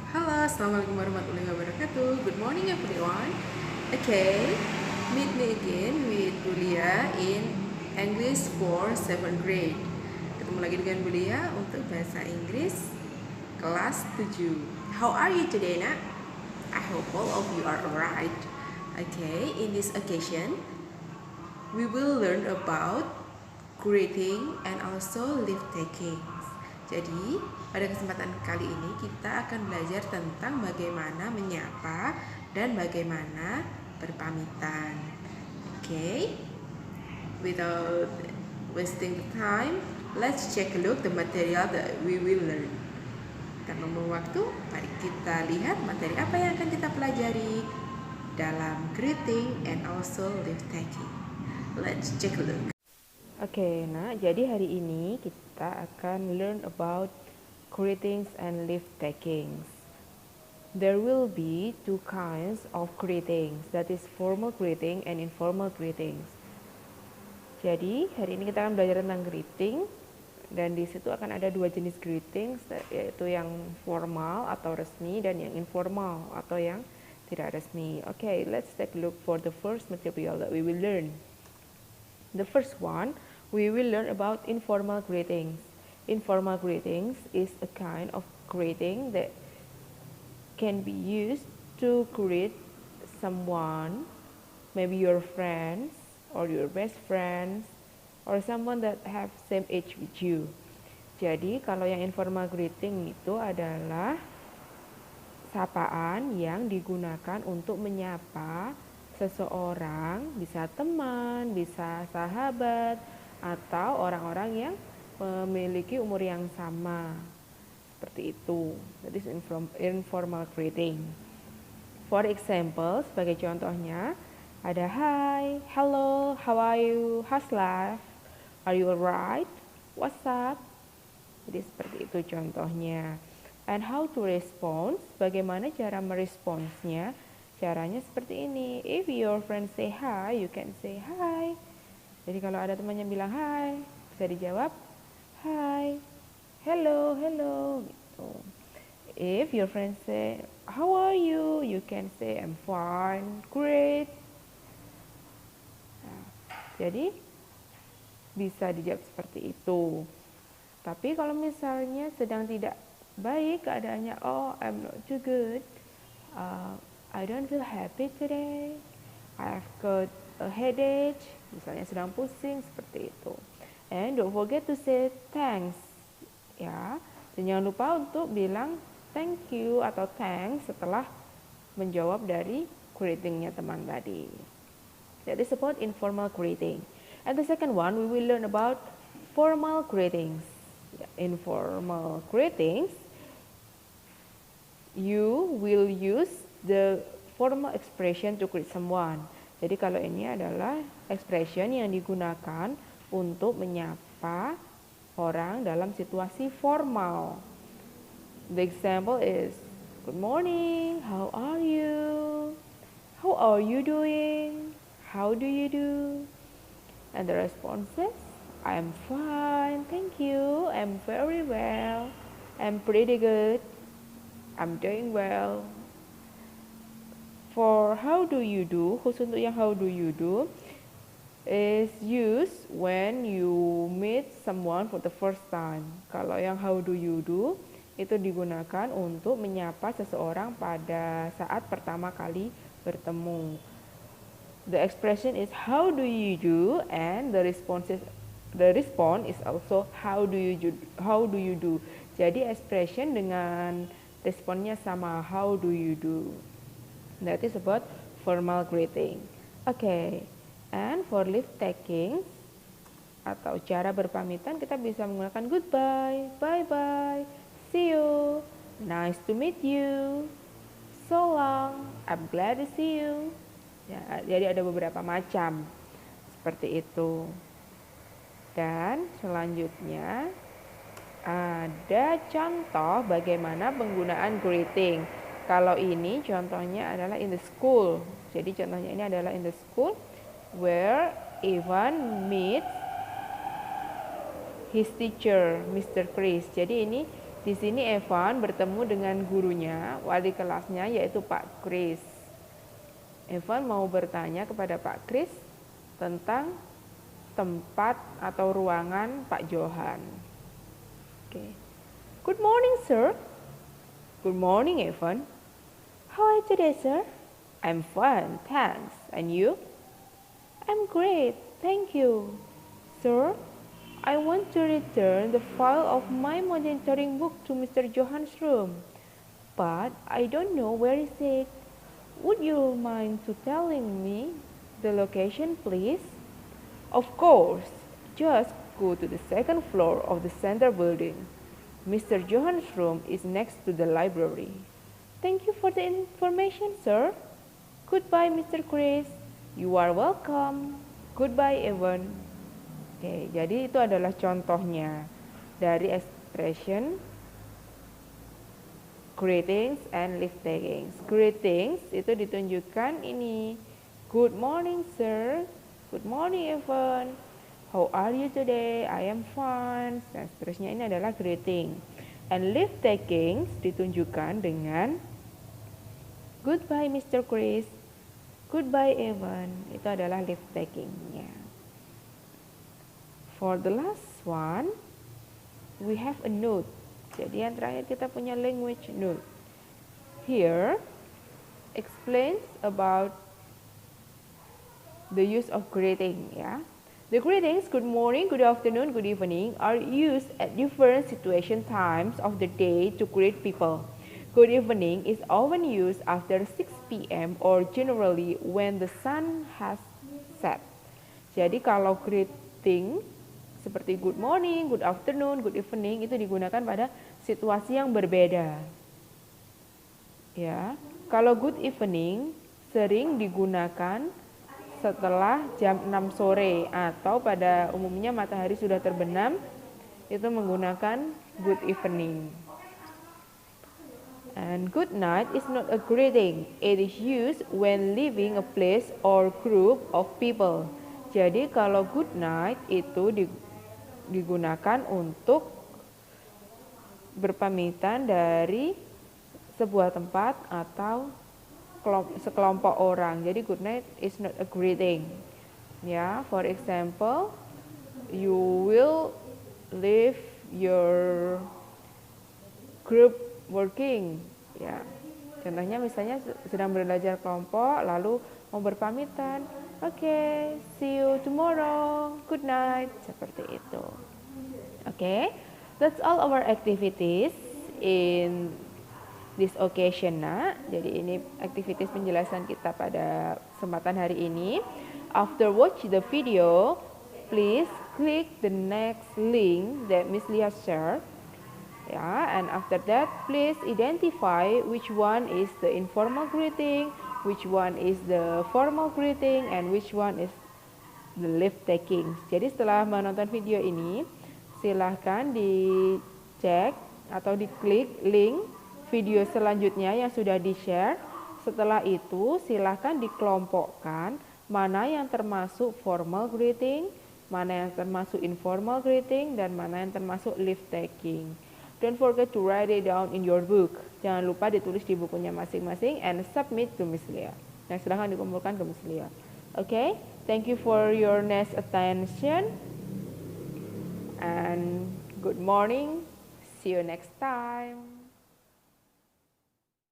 Halo, assalamualaikum warahmatullahi wabarakatuh. Good morning everyone. Okay, meet me again with Bulia in English for 7th grade. Ketemu lagi dengan Bulia untuk bahasa Inggris kelas 7. How are you today, Nak? I hope all of you are alright. Okay, in this occasion, we will learn about greeting and also leave taking. Jadi, pada kesempatan kali ini kita akan belajar tentang bagaimana menyapa dan bagaimana berpamitan. Okay? Without wasting the time, let's check a look the material that we will learn. Tanpa membuang waktu, mari kita lihat materi apa yang akan kita pelajari dalam greeting and also leave taking. Let's check a look. Oke, nah jadi hari ini kita akan learn about greetings and leave takings. There will be two kinds of greetings, that is formal greeting and informal greetings. Jadi hari ini kita akan belajar tentang greeting dan di situ akan ada dua jenis greetings, yaitu yang formal atau resmi dan yang informal atau yang tidak resmi. Okay, let's take a look for the first material that we will learn. The first one, we will learn about informal greetings. Informal greetings is a kind of greeting that can be used to greet someone, maybe your friends or your best friends or someone that have same age with you. Jadi kalau yang informal greeting itu adalah sapaan yang digunakan untuk menyapa seseorang, bisa teman, bisa sahabat, atau orang-orang yang memiliki umur yang sama. Seperti itu. That is informal greeting. For example, sebagai contohnya, ada hi, hello, how are you, how's life, are you alright, what's up. Jadi seperti itu contohnya. And how to respond, bagaimana cara meresponsnya. Caranya seperti ini. If your friend say hi, you can say hi. Jadi kalau ada temannya bilang hi, bisa dijawab hi, hello, hello gitu. If your friend say how are you, you can say I'm fine, great. Nah, jadi bisa dijawab seperti itu. Tapi kalau misalnya sedang tidak baik keadaannya, oh I'm not too good, I don't feel happy today, I've got a headache, misalnya sedang pusing, seperti itu. And don't forget to say thanks, ya. Dan jangan lupa untuk bilang thank you atau thanks setelah menjawab dari greetingnya teman tadi. That is about informal greeting. And the second one, we will learn about formal greetings. Informal greetings, you will use the formal expression to greet someone. Jadi kalau ini adalah expression yang digunakan untuk menyapa orang dalam situasi formal. The example is, good morning, how are you? How are you doing? How do you do? And the responses, I'm fine, thank you, I'm very well, I'm pretty good, I'm doing well. For how do you do, khusus untuk yang how do you do, is used when you meet someone for the first time. Kalau yang how do you do, itu digunakan untuk menyapa seseorang pada saat pertama kali bertemu. The expression is how do you do, and the response is also how do you do. Jadi expression dengan responnya sama, how do you do. That is about formal greeting. Okay, and for leave taking atau cara berpamitan kita bisa menggunakan goodbye, bye bye, see you, nice to meet you, so long, I'm glad to see you. Ya, jadi ada beberapa macam seperti itu. Dan selanjutnya ada contoh bagaimana penggunaan greeting. Kalau ini contohnya adalah in the school. Jadi contohnya ini adalah in the school where Ivan meets his teacher, Mr. Chris. Jadi ini Di sini Evan bertemu dengan gurunya, wali kelasnya yaitu Pak Chris. Evan mau bertanya kepada Pak Chris tentang tempat atau ruangan Pak Johan. Okay. Good morning, sir. Good morning, Evan. How are you today, sir? I'm fine, thanks. And you? I'm great, thank you. Sir, I want to return the file of my monitoring book to Mr. Johan's room, but I don't know where is it. Would you mind to telling me the location, please? Of course. Just go to the second floor of the center building. Mr. Johan's room is next to the library. Thank you for the information, sir. Goodbye, Mr. Chris. You are welcome. Goodbye, Evan. Oke, jadi itu adalah contohnya dari expression greetings and leave takings. Greetings itu ditunjukkan ini. Good morning, sir. Good morning, Evan. How are you today? I am fine. Dan seterusnya ini adalah greeting. And leave takings ditunjukkan dengan goodbye, Mr. Chris. Goodbye, Evan. Itu adalah leave takingnya. For the last one, we have a note. Jadi yang terakhir kita punya language note. Here explains about the use of greeting, ya. The greetings good morning, good afternoon, good evening are used at different situation times of the day to greet people. Good evening is often used after 6 p.m. or generally when the sun has set. Jadi kalau greeting seperti good morning, good afternoon, good evening itu digunakan pada situasi yang berbeda. Ya, kalau good evening sering digunakan setelah jam 6 sore atau pada umumnya matahari sudah terbenam, itu menggunakan good evening. And good night is not a greeting. It is used when leaving a place or group of people. Jadi kalau good night itu digunakan untuk berpamitan dari sebuah tempat atau sekelompok orang. Jadi good night is not a greeting. Ya, for example, you will leave your group working. Ya, contohnya misalnya sedang belajar kelompok, lalu mau berpamitan. Okay, see you tomorrow. Good night. Seperti itu. Okay, that's all our activities in this occasion, nak. Jadi ini activities penjelasan kita pada kesempatan hari ini. After watch the video, please click the next link that Miss Lia shared. Yeah, and after that, please identify which one is the informal greeting, which one is the formal greeting, and which one is the leave taking. Jadi setelah menonton video ini, silahkan dicek atau diklik link video selanjutnya yang sudah di-share. Setelah itu, silahkan dikelompokkan mana yang termasuk formal greeting, mana yang termasuk informal greeting, dan mana yang termasuk leave taking. Don't forget to write it down in your book. Jangan lupa ditulis di bukunya masing-masing and submit to Miss Lia. Nah, silahkan dikumpulkan ke Miss Lia. Okay, thank you for your nice attention. And good morning. See you next time.